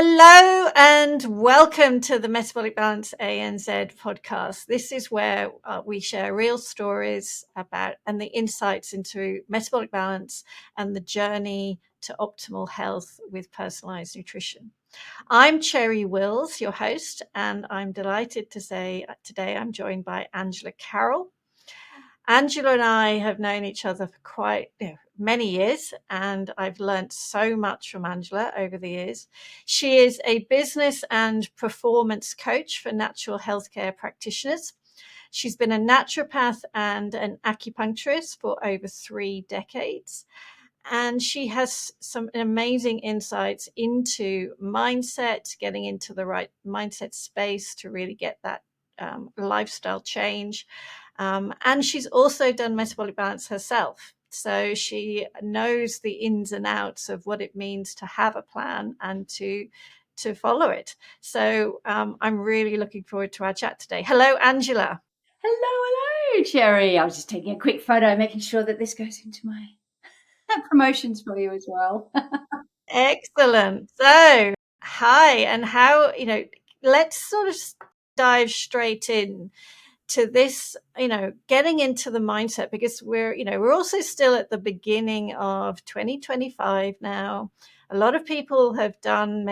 Hello and welcome to the Metabolic Balance ANZ podcast. This is where we share real stories about and the insights into metabolic balance and the journey to optimal health with personalized nutrition. I'm Cherry Wills, your host, and I'm delighted to say today I'm joined by Angela Caroll. Angela and I have known each other for quite many years, and I've learnt so much from Angela over the years. She is a business and performance coach for natural healthcare practitioners. She's been a naturopath and an acupuncturist for over 3 decades. And she has some amazing insights into mindset, getting into the right mindset space to really get that lifestyle change. And she's also done metabolic balance herself. So she knows the ins and outs of what it means to have a plan and to follow it. So I'm really looking forward to our chat today. Hello, Angela. Hello, Cherry. I was just taking a quick photo, making sure that this goes into my promotions for you as well. Excellent. So, hi, and how, let's sort of dive straight in to this, getting into the mindset, because we're also still at the beginning of 2025 now. A lot of people have done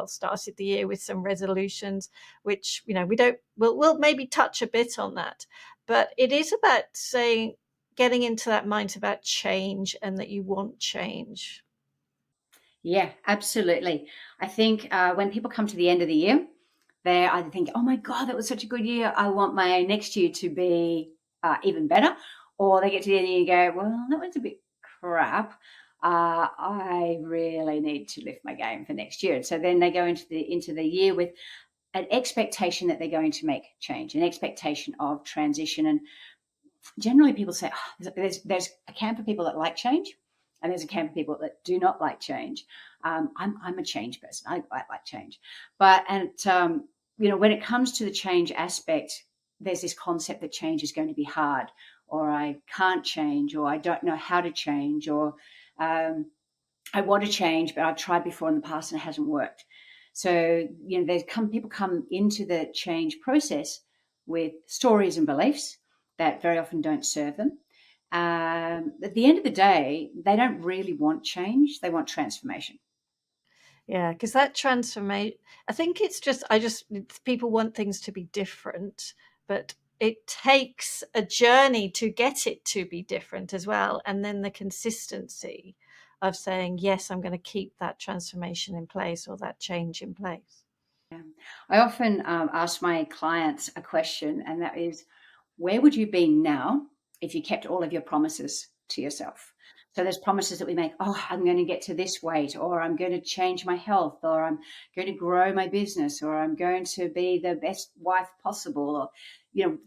started the year with some resolutions, which, we'll maybe touch a bit on that. But it is about getting into that mindset about change and that you want change. Yeah, absolutely. I think when people come to the end of the year, they either think, oh my God, that was such a good year. I want my next year to be even better. Or they get to the end of the year and go, well, that was a bit crap. I really need to lift my game for next year. And so then they go into the year with an expectation that they're going to make change, an expectation of transition. And generally people say, oh, there's a camp of people that like change, and there's a camp of people that do not like change. I'm a change person. I like change, but when it comes to the change aspect, there's this concept that change is going to be hard, or I can't change, or I don't know how to change, or I want to change, but I've tried before in the past and it hasn't worked. So people come into the change process with stories and beliefs that very often don't serve them. At the end of the day, they don't really want change; they want transformation. Yeah, because that transformation, I think people want things to be different, but it takes a journey to get it to be different as well. And then the consistency of saying, yes, I'm going to keep that transformation in place or that change in place. Yeah. I often ask my clients a question, and that is, where would you be now if you kept all of your promises to yourself? So there's promises that we make, oh, I'm going to get to this weight, or I'm going to change my health, or I'm going to grow my business, or I'm going to be the best wife possible, or,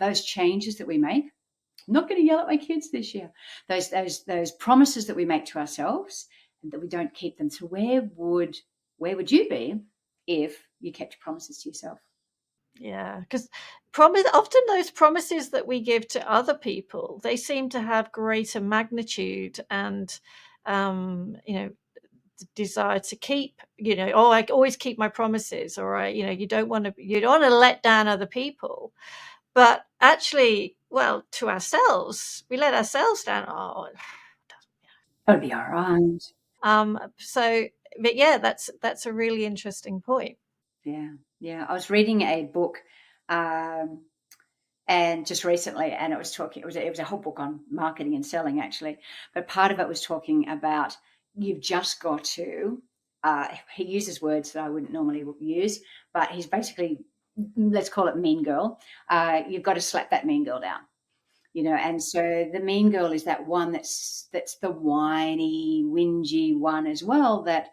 those changes that we make. I'm not going to yell at my kids this year. Those promises that we make to ourselves and that we don't keep them. So where would you be if you kept your promises to yourself? Yeah, because often those promises that we give to other people, they seem to have greater magnitude and, desire to keep, I always keep my promises, or you don't want to let down other people, but actually, well, to ourselves, we let ourselves down. It'll be all right. So, but yeah, that's a really interesting point. Yeah. I was reading a book, and just recently, and it was a whole book on marketing and selling, actually, but part of it was talking about you've just got to. He uses words that I wouldn't normally use, but he's basically, let's call it mean girl. You've got to slap that mean girl down. And so the mean girl is that one that's the whiny, whingy one as well, that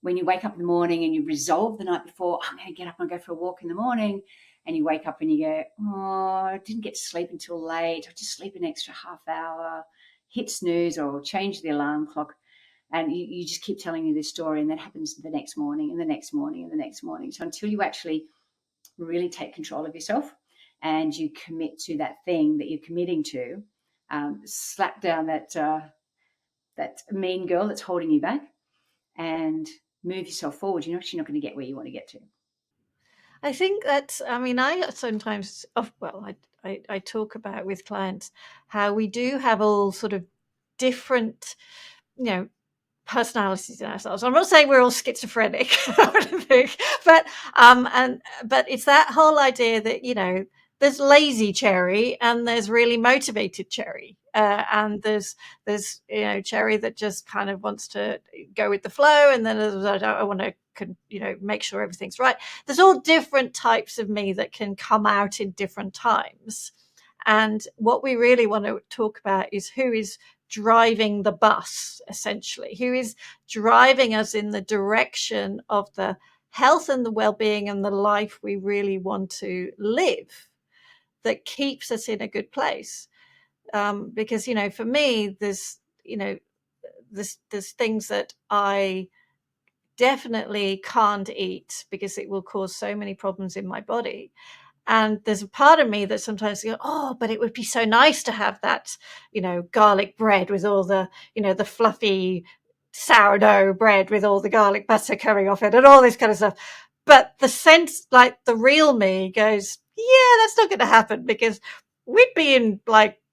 when you wake up in the morning and you resolve the night before, I'm going to get up and go for a walk in the morning, and you wake up and you go, oh, I didn't get to sleep until late, I'll just sleep an extra half hour, hit snooze or change the alarm clock. And you just keep telling me this story, and that happens the next morning and the next morning and the next morning. So until you actually really take control of yourself and you commit to that thing that you're committing to, slap down that mean girl that's holding you back, and move yourself forward, you're actually not going to get where you want to get to. I think that's, I mean, I sometimes, I talk about with clients how we do have all sort of different, personalities in ourselves. I'm not saying we're all schizophrenic, but it's that whole idea that, there's lazy Cherry and there's really motivated Cherry. And there's Cherry that just kind of wants to go with the flow, and then I want to make sure everything's right. There's all different types of me that can come out in different times, and what we really want to talk about is who is driving the bus, essentially, who is driving us in the direction of the health and the well-being and the life we really want to live, that keeps us in a good place. Because for me, there's things that I definitely can't eat because it will cause so many problems in my body. And there's a part of me that sometimes goes, oh, but it would be so nice to have that, garlic bread with all the, the fluffy sourdough bread with all the garlic butter coming off it and all this kind of stuff. But the sense, like the real me goes, yeah, that's not going to happen, because we'd be in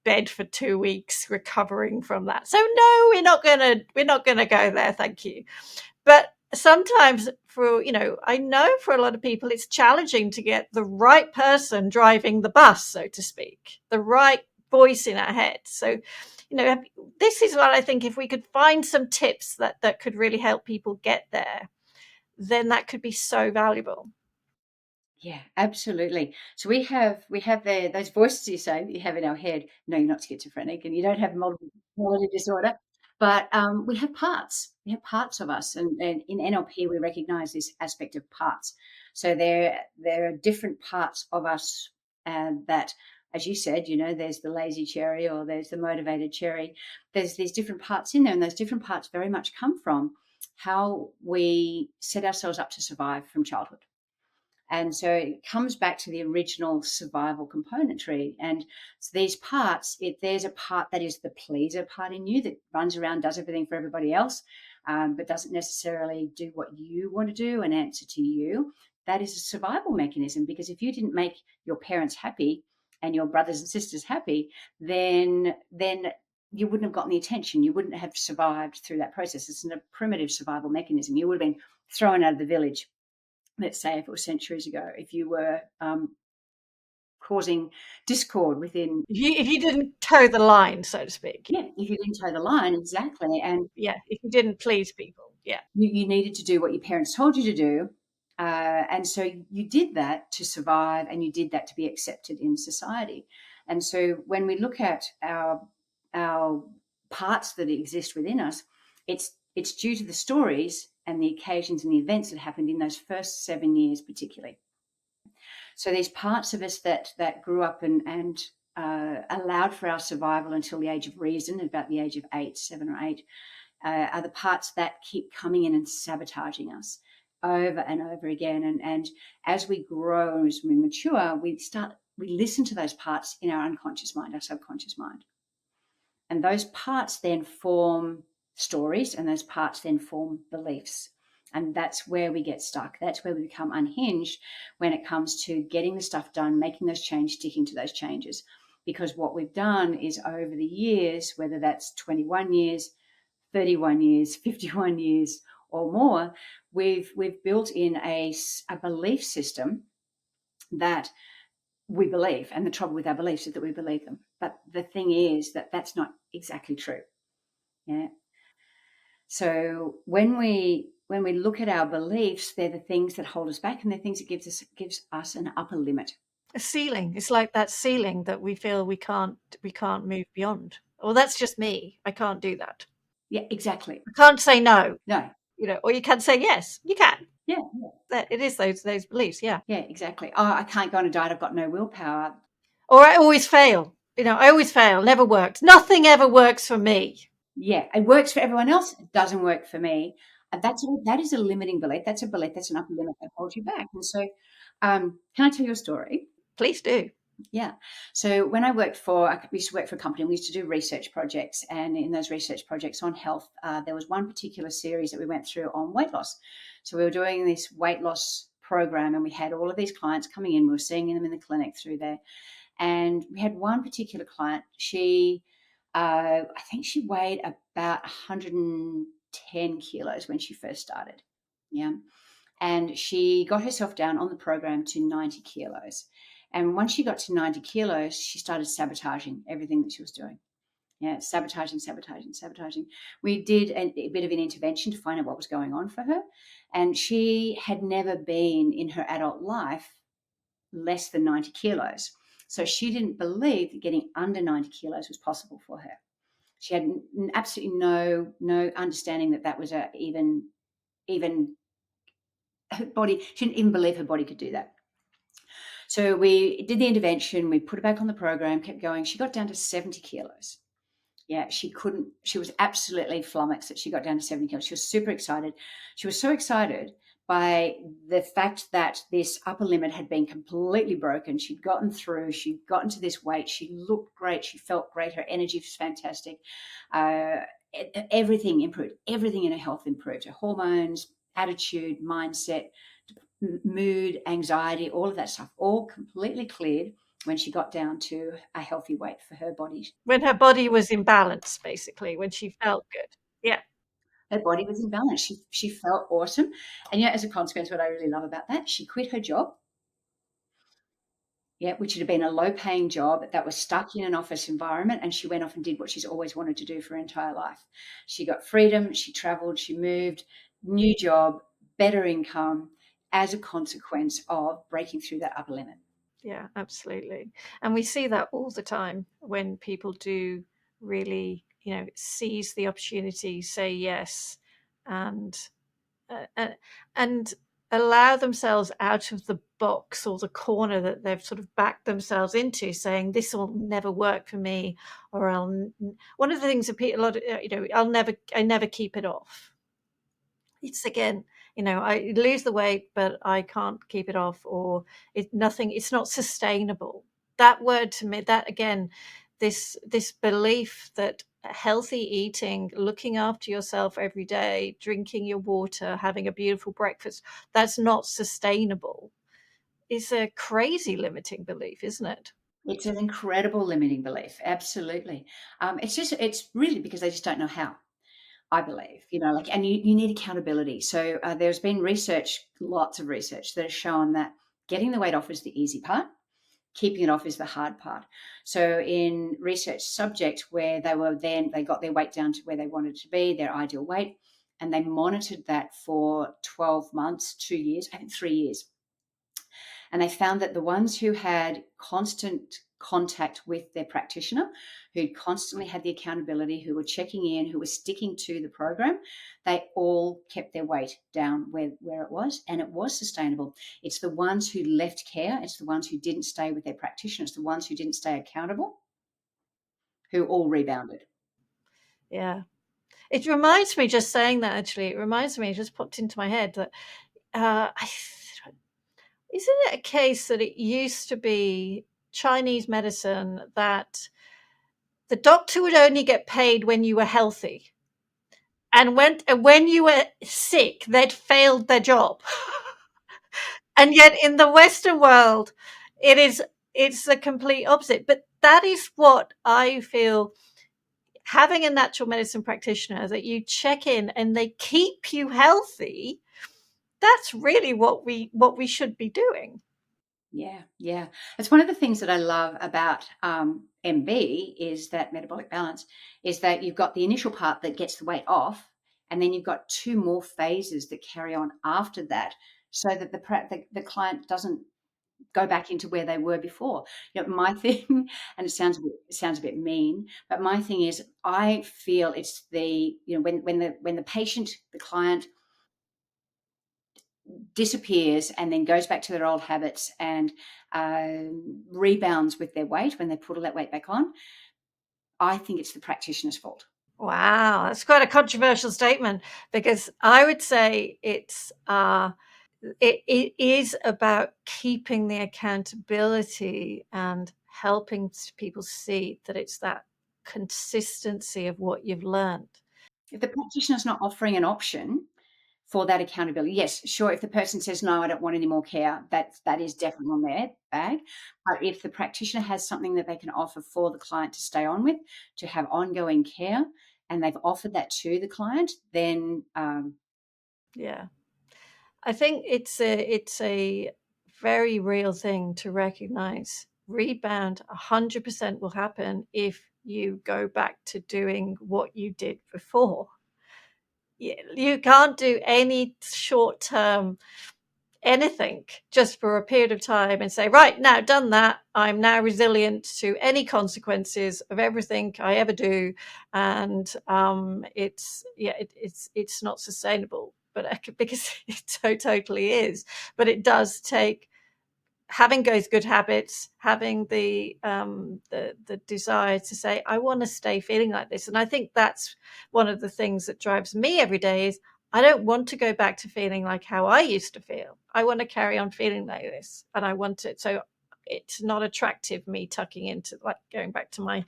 bed for 2 weeks recovering from that. So no, we're not going to go there. Thank you. But sometimes I know for a lot of people, it's challenging to get the right person driving the bus, so to speak, the right voice in our head. So, this is what I think, if we could find some tips that could really help people get there, then that could be so valuable. Yeah, absolutely. So we have those voices you say that you have in our head. No, you're not schizophrenic, and you don't have multiple personality disorder. But we have parts. We have parts of us, and in NLP we recognise this aspect of parts. So there are different parts of us that, as you said, there's the lazy Cherry or there's the motivated Cherry. There's these different parts in there, and those different parts very much come from how we set ourselves up to survive from childhood. And so it comes back to the original survival componentry. And so these parts, there's a part that is the pleaser part in you that runs around, does everything for everybody else, but doesn't necessarily do what you want to do and answer to you. That is a survival mechanism, because if you didn't make your parents happy and your brothers and sisters happy, then you wouldn't have gotten the attention. You wouldn't have survived through that process. It's a primitive survival mechanism. You would have been thrown out of the village. Let's say if it was centuries ago, if you were causing discord within... If you didn't toe the line, so to speak. Yeah, if you didn't toe the line, exactly. And yeah, if you didn't please people, yeah. You needed to do what your parents told you to do. And so you did that to survive, and you did that to be accepted in society. And so when we look at our parts that exist within us, it's due to the stories and the occasions and the events that happened in those first 7 years particularly. So these parts of us that grew up and allowed for our survival until the age of reason, about the age of 7 or 8, are the parts that keep coming in and sabotaging us over and over again. And as we grow, as we mature, we listen to those parts in our unconscious mind, our subconscious mind. And those parts then form stories, and those parts then form beliefs. And that's where we get stuck. That's where we become unhinged when it comes to getting the stuff done, making those changes, sticking to those changes. Because what we've done is, over the years, whether that's 21 years, 31 years, 51 years or more, we've built in a belief system that we believe. And the trouble with our beliefs is that we believe them. But the thing is that that's not exactly true. Yeah. So when we look at our beliefs, they're the things that hold us back, and they're things that gives us an upper limit. A ceiling. It's like that ceiling that we feel we can't move beyond. Well, that's just me. I can't do that. Yeah, exactly. I can't say no. No. Or you can say yes. You can. Yeah. It is those beliefs. Yeah. Yeah, exactly. Oh, I can't go on a diet. I've got no willpower. Or I always fail. I always fail. Never worked. Nothing ever works for me. Yeah, it works for everyone else. It doesn't work for me. And that is a limiting belief. That's a belief. That's an upper limit that holds you back. And so, can I tell you a story? Please do. Yeah. So when I used to work for a company, we used to do research projects. And in those research projects on health, there was one particular series that we went through on weight loss. So we were doing this weight loss program, and we had all of these clients coming in. We were seeing them in the clinic through there. And we had one particular client. I think she weighed about 110 kilos when she first started. Yeah. And she got herself down on the program to 90 kilos. And once she got to 90 kilos, she started sabotaging everything that she was doing. Yeah, sabotaging. We did a bit of an intervention to find out what was going on for her. And she had never been in her adult life less than 90 kilos. So she didn't believe that getting under 90 kilos was possible for her. She had absolutely no understanding that was even her body. She didn't even believe her body could do that. So we did the intervention. We put her back on the program, kept going. She got down to 70 kilos. Yeah, she was absolutely flummoxed that she got down to 70 kilos. She was super excited. She was so excited by the fact that this upper limit had been completely broken. She'd gotten through, she'd gotten to this weight. She looked great. She felt great. Her energy was fantastic. Everything improved. Everything in her health improved. Her hormones, attitude, mindset, mood, anxiety, all of that stuff, all completely cleared when she got down to a healthy weight for her body. When her body was in balance, basically, when she felt good. Yeah. Her body was in balance. She felt awesome. And as a consequence, what I really love about that, she quit her job. Yeah, which had been a low paying job that was stuck in an office environment. And she went off and did what she's always wanted to do for her entire life. She got freedom, she traveled, she moved, new job, better income as a consequence of breaking through that upper limit. Yeah, absolutely. And we see that all the time when people do really, seize the opportunity, say yes, and and allow themselves out of the box or the corner that they've sort of backed themselves into, saying this will never work for me, or one of the things that people, I never keep it off. It's again, I lose the weight, but I can't keep it off, or it's not sustainable. That word to me, that again, this belief that healthy eating, looking after yourself every day, drinking your water, having a beautiful breakfast, that's not sustainable, is a crazy limiting belief, isn't it? It's an incredible limiting belief. Absolutely. It's really because they just don't know how. I believe, and you need accountability. So there's been research, lots of research that has shown that getting the weight off is the easy part, keeping it off is the hard part. So in research subjects where they got their weight down to where they wanted to be, their ideal weight, and they monitored that for 12 months, 2 years, I think 3 years. And they found that the ones who had constant contact with their practitioner, who constantly had the accountability, who were checking in, who were sticking to the program, they all kept their weight down where it was, and it was sustainable. It's the ones who left care, it's the ones who didn't stay with their practitioner, it's the ones who didn't stay accountable, who all rebounded. Yeah. It reminds me, just saying that, actually, it just popped into my head that isn't it a case that it used to be Chinese medicine that the doctor would only get paid when you were healthy, and when you were sick, they'd failed their job? And yet in the Western world, it's the complete opposite. But that is what I feel, having a natural medicine practitioner that you check in and they keep you healthy. That's really what we should be doing. Yeah. It's one of the things that I love about MB is that metabolic balance is that you've got the initial part that gets the weight off, and then you've got 2 more phases that carry on after that, so that the client doesn't go back into where they were before. My thing, and it sounds a bit mean, but my thing is I feel it's when the patient, the client disappears and then goes back to their old habits and rebounds with their weight when they put all that weight back on, I think it's the practitioner's fault. Wow, that's quite a controversial statement, because I would say it's it is about keeping the accountability and helping people see that it's that consistency of what you've learned. If the practitioner's not offering an option for that accountability, yes, sure. If the person says, no, I don't want any more care, that is definitely on their bag. But if the practitioner has something that they can offer for the client to stay on with, to have ongoing care, and they've offered that to the client, then Yeah. I think it's a very real thing to recognize. Rebound 100% will happen if you go back to doing what you did before. You can't do any short-term anything just for a period of time and say, right, now done that, I'm now resilient to any consequences of everything I ever do, and it's not sustainable. But because it totally is, but it does take having those good habits, having the desire to say, I want to stay feeling like this. And I think that's one of the things that drives me every day is I don't want to go back to feeling like how I used to feel. I want to carry on feeling like this, and I want it. So it's not attractive, me tucking into, like, going back to my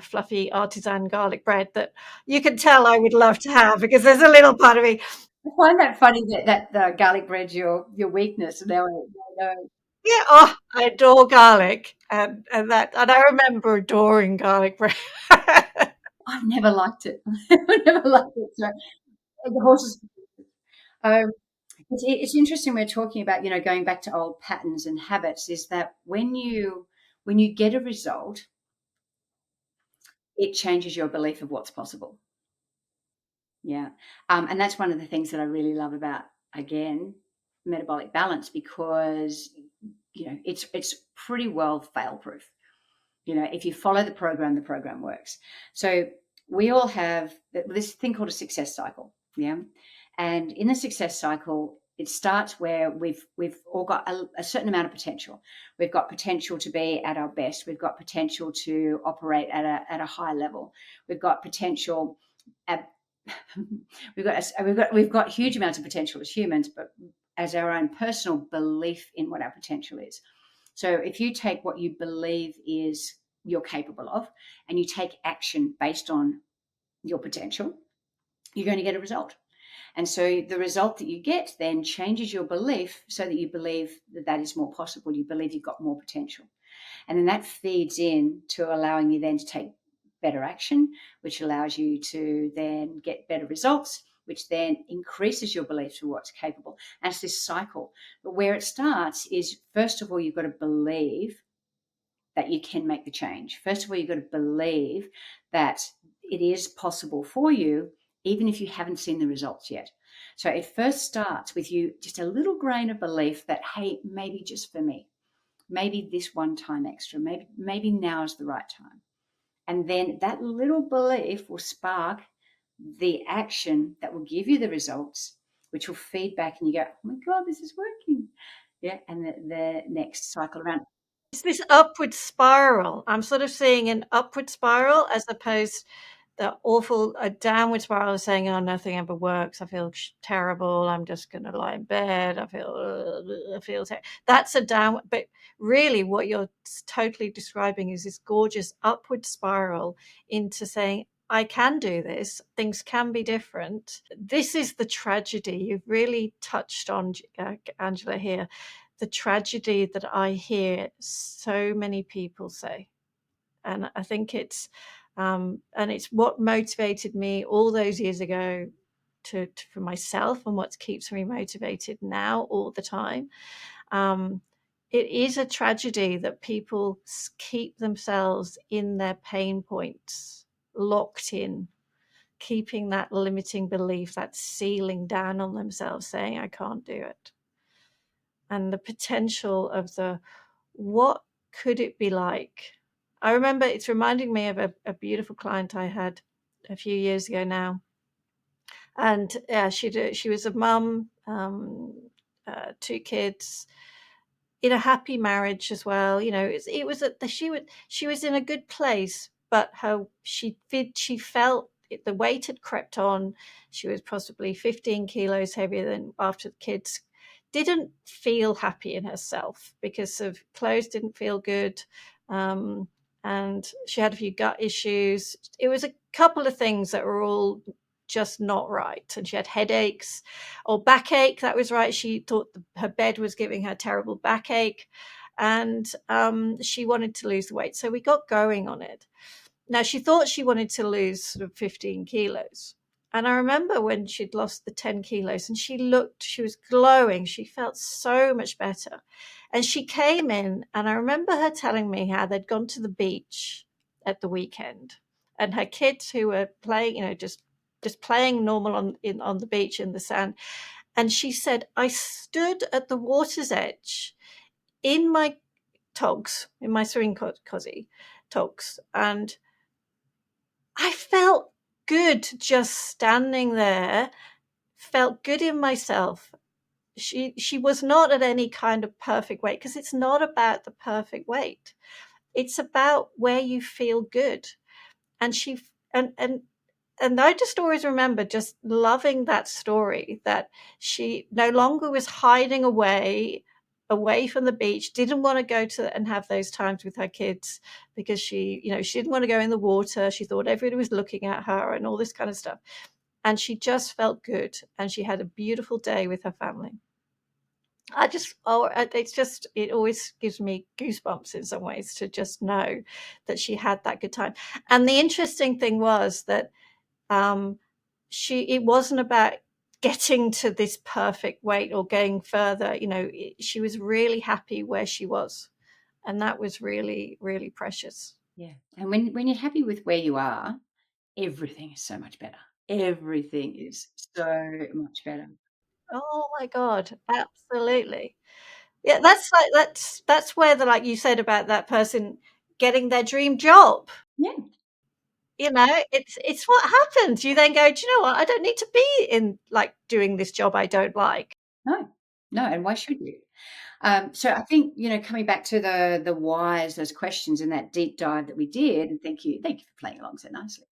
fluffy artisan garlic bread that you can tell I would love to have, because there's a little part of me. I find that funny that the garlic bread's your weakness. Now I know. Yeah, oh, I adore garlic, and I remember adoring garlic bread. I've never liked it. I've never liked it. So the horses. Um, it's interesting. We're talking about going back to old patterns and habits. Is that when you get a result, it changes your belief of what's possible. Yeah, and that's one of the things that I really love about, again, metabolic balance, because it's pretty well fail proof. If you follow the program works. So we all have this thing called a success cycle. Yeah. And in the success cycle, it starts where we've all got a certain amount of potential. We've got potential to be at our best. We've got potential to operate at a high level. We've got potential at we've got huge amounts of potential as humans, but as our own personal belief in what our potential is. So if you take what you believe is you're capable of, and you take action based on your potential, you're going to get a result. And so the result that you get then changes your belief, so that you believe that is more possible. You believe you've got more potential. And then that feeds in to allowing you then to take better action, which allows you to then get better results, which then increases your belief to what's capable. And it's this cycle. But where it starts is, first of all, you've got to believe that you can make the change. First of all, you've got to believe that it is possible for you, even if you haven't seen the results yet. So it first starts with you, just a little grain of belief that, hey, maybe just for me, maybe this one time extra, maybe now is the right time. And then that little belief will spark the action that will give you the results, which will feed back, and you go, oh my God, this is working. Yeah. And the next cycle around. It's this upward spiral. I'm sort of seeing an upward spiral as opposed the awful a downward spiral of saying, oh, nothing ever works. I feel terrible. I'm just going to lie in bed. I feel terrible. That's a downward. But really what you're totally describing is this gorgeous upward spiral into saying, I can do this. Things can be different. This is the tragedy. You've really touched on, Angela, here, the tragedy that I hear so many people say. And I think it's what motivated me all those years ago for myself, and what keeps me motivated now all the time. It is a tragedy that people keep themselves in their pain points, locked in, keeping that limiting belief, that ceiling down on themselves, saying, I can't do it. And the potential of what could it be like? I remember it's reminding me of a beautiful client I had a few years ago now. And she was a mum, 2 kids, in a happy marriage as well. It was she was in a good place, but she felt the weight had crept on. She was possibly 15 kilos heavier than after the kids didn't feel happy in herself because of clothes didn't feel good. And she had a few gut issues. It was a couple of things that were all just not right. And she had headaches or backache. That was right. She thought her bed was giving her terrible backache. And she wanted to lose the weight. So we got going on it. Now, she thought she wanted to lose sort of 15 kilos. And I remember when she'd lost the 10 kilos and she was glowing. She felt so much better. And she came in, and I remember her telling me how they'd gone to the beach at the weekend, and her kids who were playing, just playing normal on the beach in the sand. And she said, I stood at the water's edge in my togs, in my swimming cozy togs, and I felt good just standing there, felt good in myself. She was not at any kind of perfect weight, because it's not about the perfect weight. It's about where you feel good. And and I just always remember just loving that story, that she no longer was hiding away from the beach, didn't want to go to and have those times with her kids because she didn't want to go in the water. She thought everybody was looking at her and all this kind of stuff. And she just felt good, and she had a beautiful day with her family. It always gives me goosebumps in some ways to just know that she had that good time. And the interesting thing was that it wasn't about getting to this perfect weight or going further. She was really happy where she was, and that was really, really precious. Yeah. And when you're happy with where you are, everything is so much better. Everything is so much better. Oh my God, absolutely. Yeah, that's where like you said about that person getting their dream job. Yeah. It's what happens. You then go, do you know what? I don't need to be in like doing this job I don't like. No. No, and why should you? So I think, coming back to the whys, those questions and that deep dive that we did, and thank you for playing along so nicely,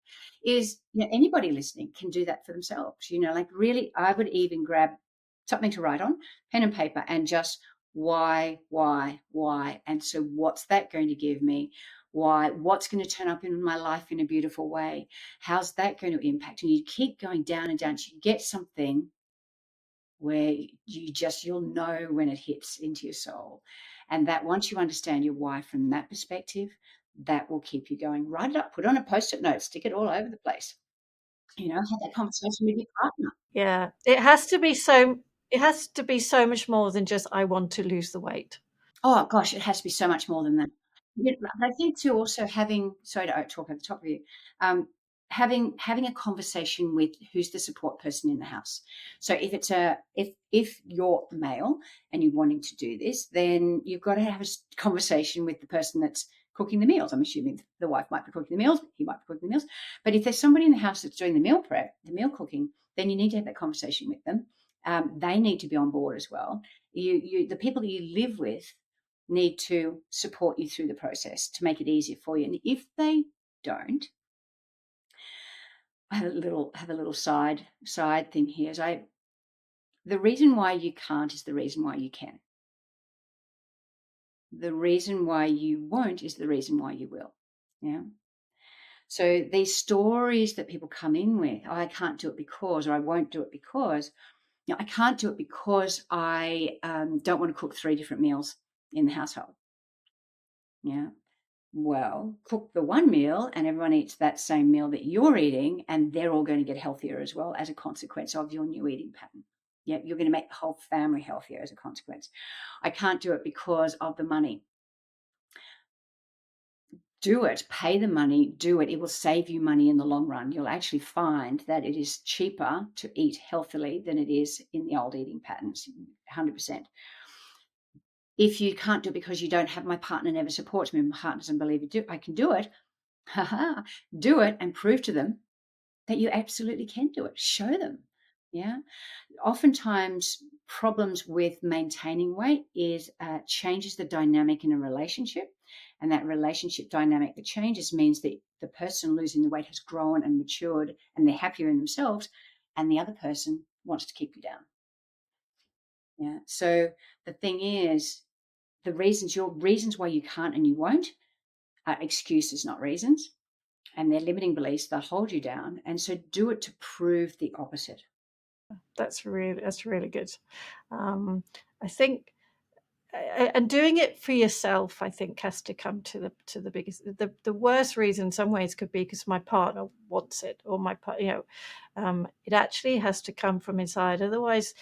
is, anybody listening can do that for themselves. Like really, I would even grab something to write on, pen and paper, and just why, and so what's that going to give me? Why? What's going to turn up in my life in a beautiful way? How's that going to impact? And you keep going down and down till you get something where you'll know when it hits into your soul. And that once you understand your why from that perspective, that will keep you going. Write it up, put it on a post-it note, stick it all over the place. Have that conversation with your partner. Yeah, it has to be so much more than just I want to lose the weight. Oh gosh, it has to be so much more than that. Yeah, but I think too, also having, sorry to talk over the top of you, having a conversation with who's the support person in the house. So if you're male and you're wanting to do this, then you've got to have a conversation with the person that's cooking the meals. I'm assuming the wife might be cooking the meals, he might be cooking the meals. But if there's somebody in the house that's doing the meal prep, the meal cooking, then you need to have that conversation with them. They need to be on board as well. The people that you live with need to support you through the process to make it easier for you. And if they don't, I have a little side thing here. The reason why you can't is the reason why you can. The reason why you won't is the reason why you will. Yeah. So these stories that people come in with, oh, I can't do it because, or I won't do it because, I can't do it because I don't want to cook 3 different meals in the household. Yeah. Well, cook the one meal and everyone eats that same meal that you're eating, and they're all going to get healthier as well as a consequence of your new eating pattern. Yeah, you're going to make the whole family healthier as a consequence. I can't do it because of the money. Do it, pay the money, do it. It will save you money in the long run. You'll actually find that it is cheaper to eat healthily than it is in the old eating patterns, 100%. If you can't do it because you don't have, my partner never supports me, my partner doesn't believe I can do it, do it and prove to them that you absolutely can do it. Show them. Yeah. Oftentimes, problems with maintaining weight is changes the dynamic in a relationship. And that relationship dynamic that changes means that the person losing the weight has grown and matured and they're happier in themselves. And the other person wants to keep you down. Yeah. So the thing is, your reasons why you can't and you won't are excuses, not reasons. And they're limiting beliefs that hold you down. And so do it to prove the opposite. That's really good. I think, and doing it for yourself, I think, has to come to the biggest. The worst reason in some ways could be because my partner wants it, or it actually has to come from inside. Otherwise,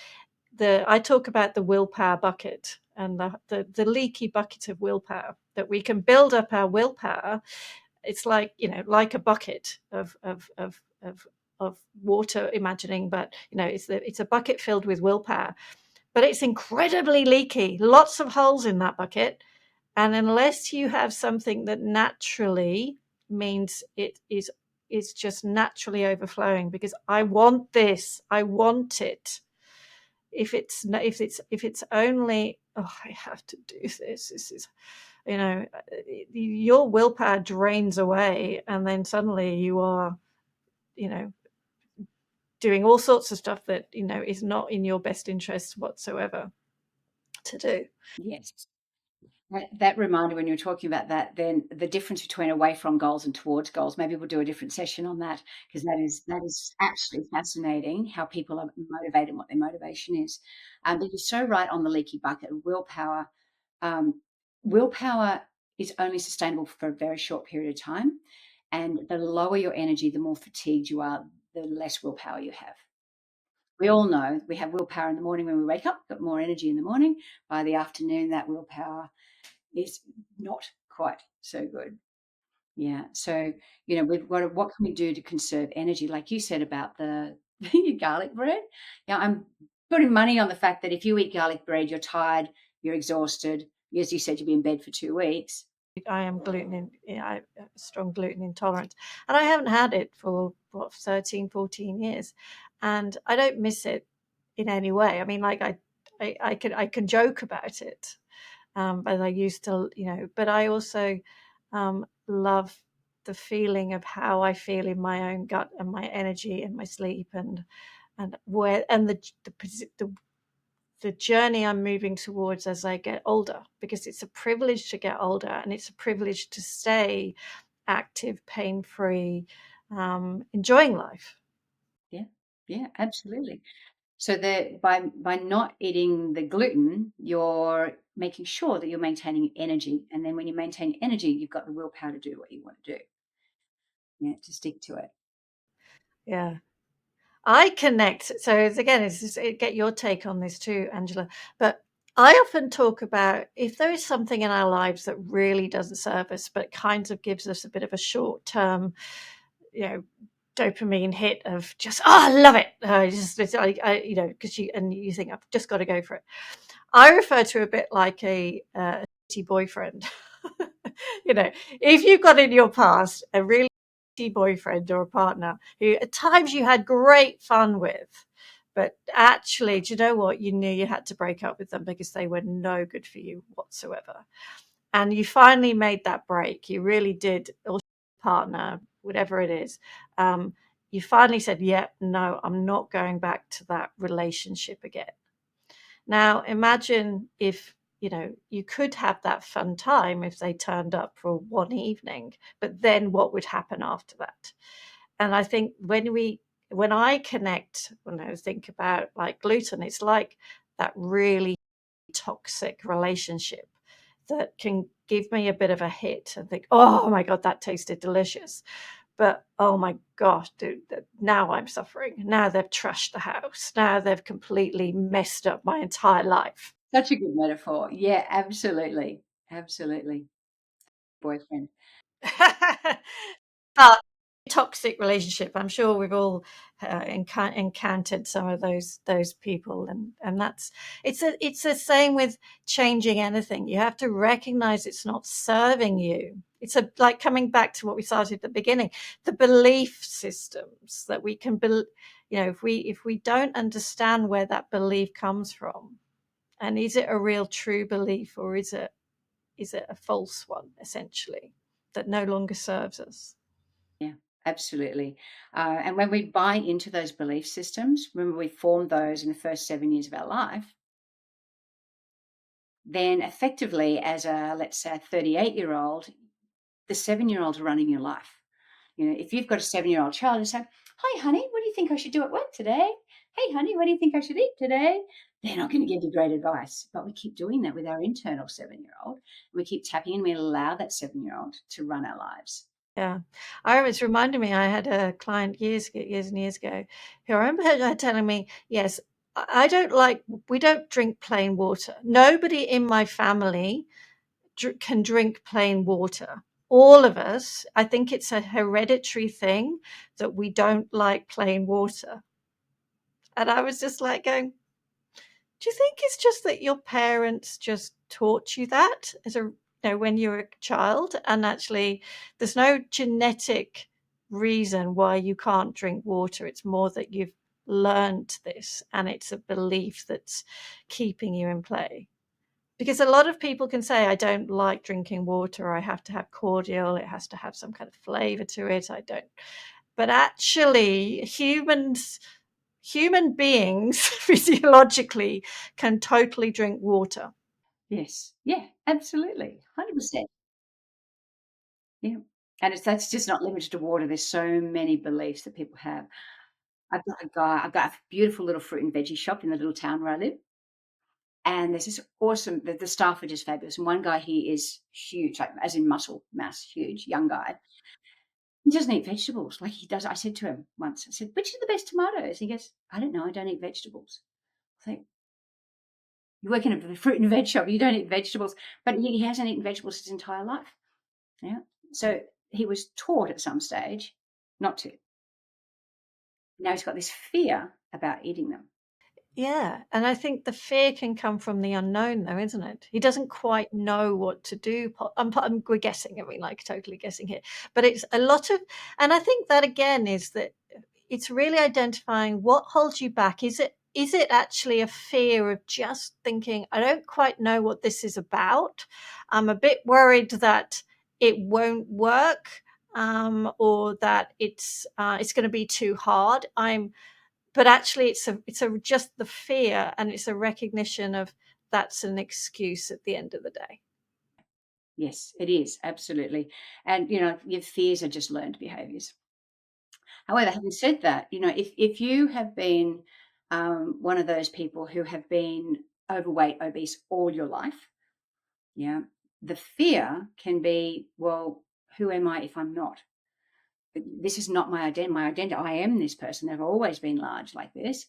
I talk about the willpower bucket and the leaky bucket of willpower, that we can build up our willpower. It's like, like a bucket of water, imagining, but it's a bucket filled with willpower, but it's incredibly leaky, lots of holes in that bucket. And unless you have something that naturally means it is just naturally overflowing, because I want this, I want it. If it's only, oh, I have to do this. This is, your willpower drains away, and then suddenly you are, doing all sorts of stuff that is not in your best interest whatsoever to do. Yes. That reminder when you were talking about that, then the difference between away from goals and towards goals. Maybe we'll do a different session on that, because that is absolutely fascinating how people are motivated and what their motivation is. But you're so right on the leaky bucket. Willpower, um, willpower is only sustainable for a very short period of time, and the lower your energy, the more fatigued you are, the less willpower you have. We all know we have willpower in the morning when we wake up, got more energy in the morning. By the afternoon, that willpower is not quite so good. Yeah. So, we've got what can we do to conserve energy? Like you said about the garlic bread. Yeah, I'm putting money on the fact that if you eat garlic bread, you're tired, you're exhausted. As you said, you'll be in bed for 2 weeks. I am I have strong gluten intolerance, and I haven't had it for 13, 14 years, and I don't miss it in any way. I mean, like I can joke about it, but I used to, but I also love the feeling of how I feel in my own gut, and my energy and my sleep, and where, and the journey I'm moving towards as I get older, because it's a privilege to get older, and it's a privilege to stay active, pain-free, enjoying life. Yeah. Yeah, absolutely. So that by not eating the gluten, you're making sure that you're maintaining energy. And then when you maintain energy, you've got the willpower to do what you want to do. Yeah, to stick to it. Yeah. I connect. So again, it's just, get your take on this too, Angela. But I often talk about, if there is something in our lives that really doesn't serve us, but kind of gives us a bit of a short term, you know, dopamine hit of just, oh, I love it. Because you think, I've just got to go for it. I refer to a bit like a shitty boyfriend. If you've got in your past a really shitty boyfriend or a partner who at times you had great fun with, but actually, do you know what? You knew you had to break up with them because they were no good for you whatsoever. And you finally made that break. You really did, or partner, whatever it is. You finally said, yeah, no, I'm not going back to that relationship again. Now, imagine if, you could have that fun time if they turned up for one evening, but then what would happen after that? And I think when I connect, when I think about like gluten, it's like that really toxic relationship that can give me a bit of a hit and think, oh my God, that tasted delicious. But oh my gosh, dude, now I'm suffering. Now they've trashed the house. Now they've completely messed up my entire life. Such a good metaphor. Yeah, absolutely. Absolutely. Boyfriend. But toxic relationship, I'm sure we've all encountered some of those people, and it's the same with changing anything. You have to recognize it's not serving you. It's like coming back to what we started at the beginning, the belief systems that we can if we don't understand where that belief comes from, and is it a real true belief, or is it a false one, essentially, that no longer serves us? Yeah, absolutely. And when we buy into those belief systems, remember we formed those in the first 7 years of our life. then effectively as a, let's say, a 38-year-old, the 7-year-olds are running your life. If you've got a 7-year-old child and say, "Hi, honey, what do you think I should do at work today? Hey, honey, what do you think I should eat today?" They're not going to give you great advice. But we keep doing that with our internal 7-year-old. We keep tapping in. We allow that 7-year-old to run our lives. Yeah. It's reminded me, I had a client years and years ago who I remember her telling me, yes, we don't drink plain water. Nobody in my family can drink plain water. All of us, I think it's a hereditary thing that we don't like plain water. And I was just like going, do you think it's just that your parents just taught you that when you were a child, and actually there's no genetic reason why you can't drink water? It's more that you've learned this, and it's a belief that's keeping you in play. Because a lot of people can say, I don't like drinking water, I have to have cordial, it has to have some kind of flavor to it. I don't. But actually, human beings physiologically can totally drink water. Yes. Yeah, absolutely. 100%. Yeah. And that's just not limited to water. There's so many beliefs that people have. I've got a beautiful little fruit and veggie shop in the little town where I live. And there's this awesome, the staff are just fabulous. And one guy, he is huge, like as in muscle mass, huge, young guy. He doesn't eat vegetables. Like he does. I said to him once, I said, which are the best tomatoes? He goes, I don't know. I don't eat vegetables. I think, you work in a fruit and veg shop, you don't eat vegetables. But he hasn't eaten vegetables his entire life. Yeah. So he was taught at some stage not to. Now he's got this fear about eating them. Yeah, and I think the fear can come from the unknown, though, isn't it? He doesn't quite know what to do. We're guessing, I mean, like totally guessing here, but it's a lot of, and I think that again is that it's really identifying what holds you back. Is it actually a fear of just thinking, I don't quite know what this is about. I'm a bit worried that it won't work, or that it's going to be too hard. But actually it's just the fear, and it's a recognition of that's an excuse at the end of the day. Yes, it is. Absolutely. And, your fears are just learned behaviors. However, having said that, if you have been one of those people who have been overweight, obese all your life, yeah, the fear can be, well, who am I if I'm not? This is not my identity. My identity, I am this person. I've always been large like this.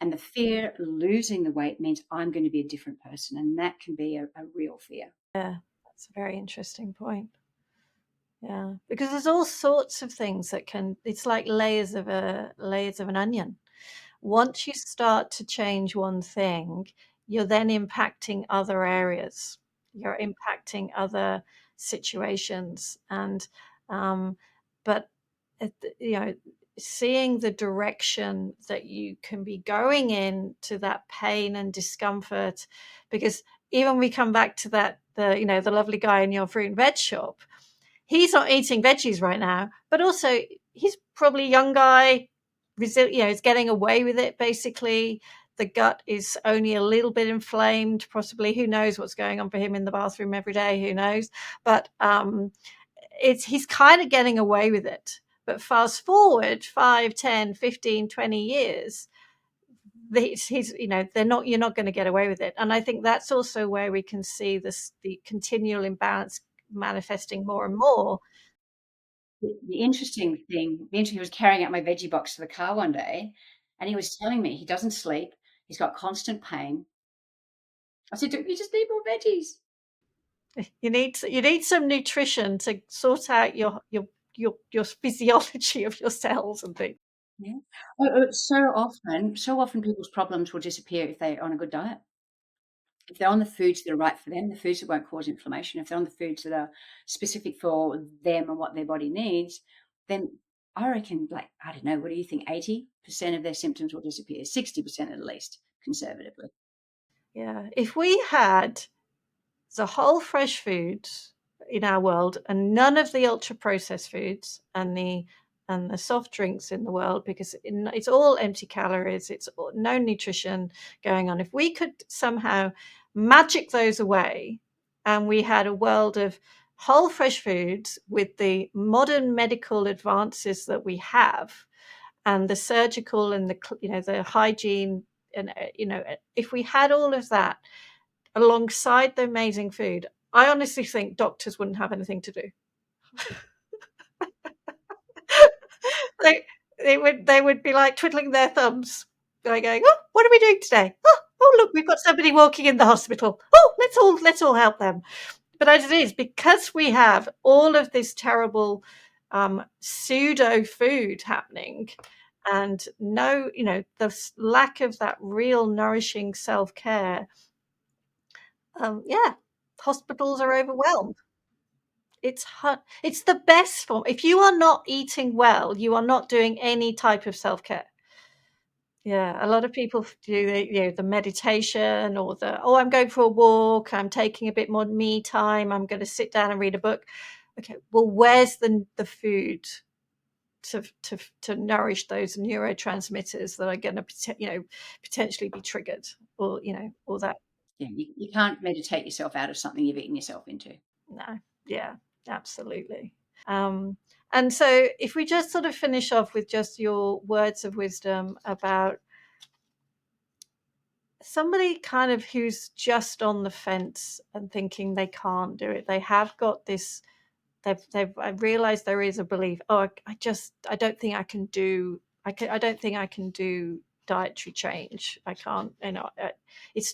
And the fear losing the weight means I'm going to be a different person. And that can be a real fear. Yeah, that's a very interesting point. Yeah, because there's all sorts of things that it's like layers of an onion. Once you start to change one thing, you're then impacting other areas. You're impacting other situations, and but seeing the direction that you can be going in to that pain and discomfort, because even we come back to the lovely guy in your fruit and veg shop, he's not eating veggies right now, but also he's probably a young guy, is getting away with it. Basically, the gut is only a little bit inflamed. Possibly, who knows what's going on for him in the bathroom every day? Who knows? But he's kind of getting away with it. But fast forward 5, 10, 15, 20 years, you're not going to get away with it. And I think that's also where we can see the continual imbalance manifesting more and more. The interesting thing, he was carrying out my veggie box to the car one day, and he was telling me he doesn't sleep. He's got constant pain. I said, "You just need more veggies." You need some nutrition to sort out your physiology of your cells and things. Yeah. So often people's problems will disappear if they're on a good diet. If they're on the foods that are right for them, the foods that won't cause inflammation, if they're on the foods that are specific for them and what their body needs, then I reckon, like, I don't know, what do you think? 80% of their symptoms will disappear, 60% at least, conservatively. Yeah, if we had the whole fresh foods in our world and none of the ultra processed foods and the soft drinks in the world, because it's all empty calories, it's no nutrition going on. If we could somehow magic those away, and we had a world of whole fresh foods with the modern medical advances that we have, and the surgical and the hygiene, and if we had all of that alongside the amazing food, I honestly think doctors wouldn't have anything to do. They would be like twiddling their thumbs, going, "Oh, what are we doing today? Oh, look, we've got somebody walking in the hospital. Oh, let's all help them." But as it is, because we have all of this terrible pseudo food happening, and the lack of that real nourishing self-care, hospitals are overwhelmed. It's the best form. If you are not eating well, you are not doing any type of self-care. Yeah, a lot of people do the meditation, or I'm going for a walk, I'm taking a bit more me time, I'm going to sit down and read a book. Okay, well, where's the food to nourish those neurotransmitters that are going to potentially be triggered, or all that. Yeah, you can't meditate yourself out of something you've eaten yourself into. No, yeah, absolutely. And so if we just sort of finish off with just your words of wisdom about somebody kind of who's just on the fence and thinking they can't do it. They have got this, I realized there is a belief, I don't think I can do, I don't think I can do dietary change. I can't,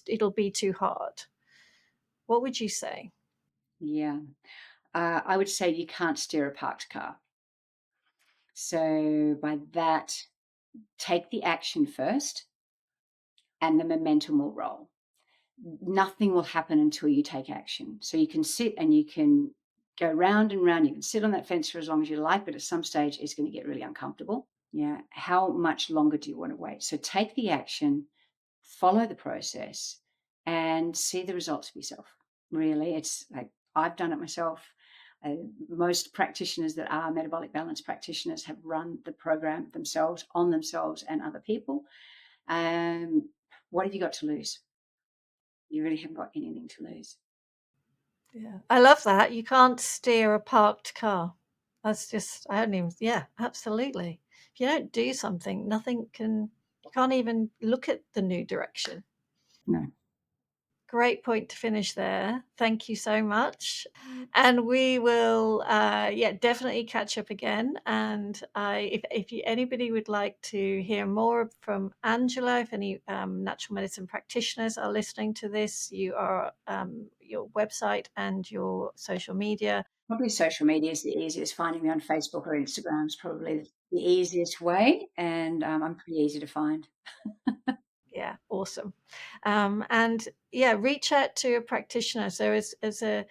it'll be too hard. What would you say? Yeah. I would say you can't steer a parked car. So by that, take the action first and the momentum will roll. Nothing will happen until you take action. So you can sit and you can go round and round. You can sit on that fence for as long as you like, but at some stage it's going to get really uncomfortable. Yeah. How much longer do you want to wait? So take the action, follow the process, and see the results for yourself. Really, it's like I've done it myself. Most practitioners that are metabolic balance practitioners have run the program themselves, on themselves and other people. What have you got to lose? You really haven't got anything to lose. Yeah, I love that. You can't steer a parked car. That's just, I don't even, yeah, absolutely. If you don't do something, you can't even look at the new direction. No. Great point to finish there. Thank you so much. And we will, definitely catch up again. And if anybody would like to hear more from Angela, if any natural medicine practitioners are listening to this, you are your website and your social media. Probably social media is the easiest. Finding me on Facebook or Instagram is probably the easiest way, and I'm pretty easy to find. Yeah, awesome. And reach out to a practitioner. So as a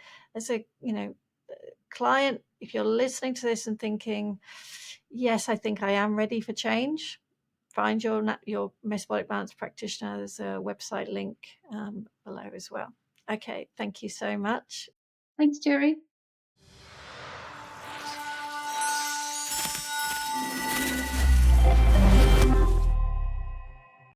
client, if you're listening to this and thinking, yes, I think I am ready for change, find your metabolic balance practitioner. There's a website link below as well. Okay, thank you so much. Thanks, Jerry.